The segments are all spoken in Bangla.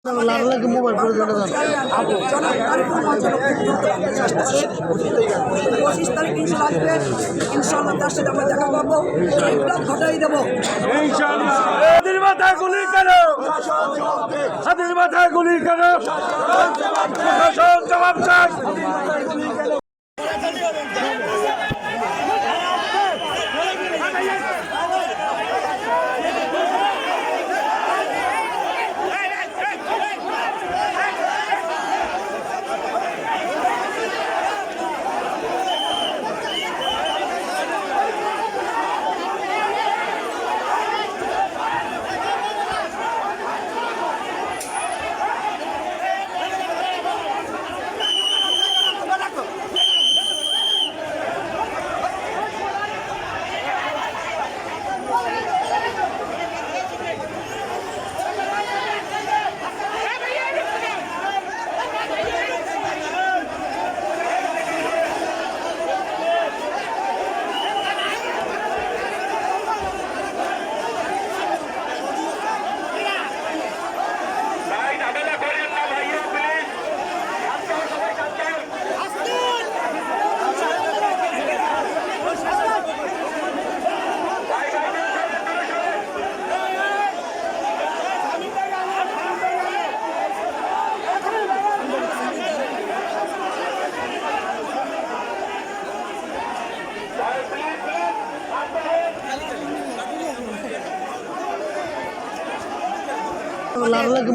মোবাইল করে জানা যান 25 তারিখ ইনশাআল্লাহ আসবে। ইনশাআল্লাহ তার সাথে আমরা দেখা করবো, ঘটাই দেবো ইনশাআল্লাহ। হাতির মাথায় গুলি কেন? হাতির মাথায় গুলি কেন? প্রশাসন জবাব চাই।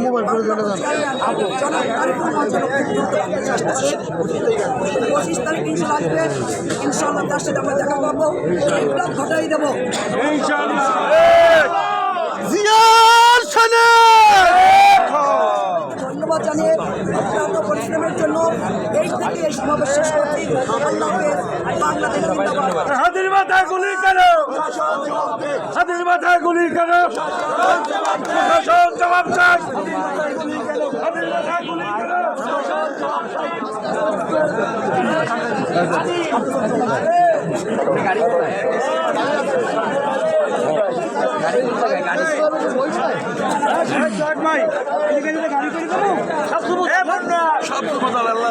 মোবাইল করে জানা যান 25 তারিখ ইনশাআল্লাহ আসবে। ইনশাআল্লাহ তার সাথে আমরা দেখা করবো, ঘটাই দেবো ইনশাআল্লাহ। ধন্যবাদ জানিয়ে অত্যন্ত পরিশ্রমের জন্য এই থেকে এই সমাবেশ শেষ করছি। আল্লাহ হাফেজ। বাংলাদেশ জিন্দাবাদ। হাতির মাথায় গুলি কেন? হাতির মাথায় গুলি কেন? প্রশাসন জবাব চাই। হাতির মাথায় গুলি কেন?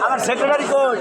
আমার সেক্রেটারি কই?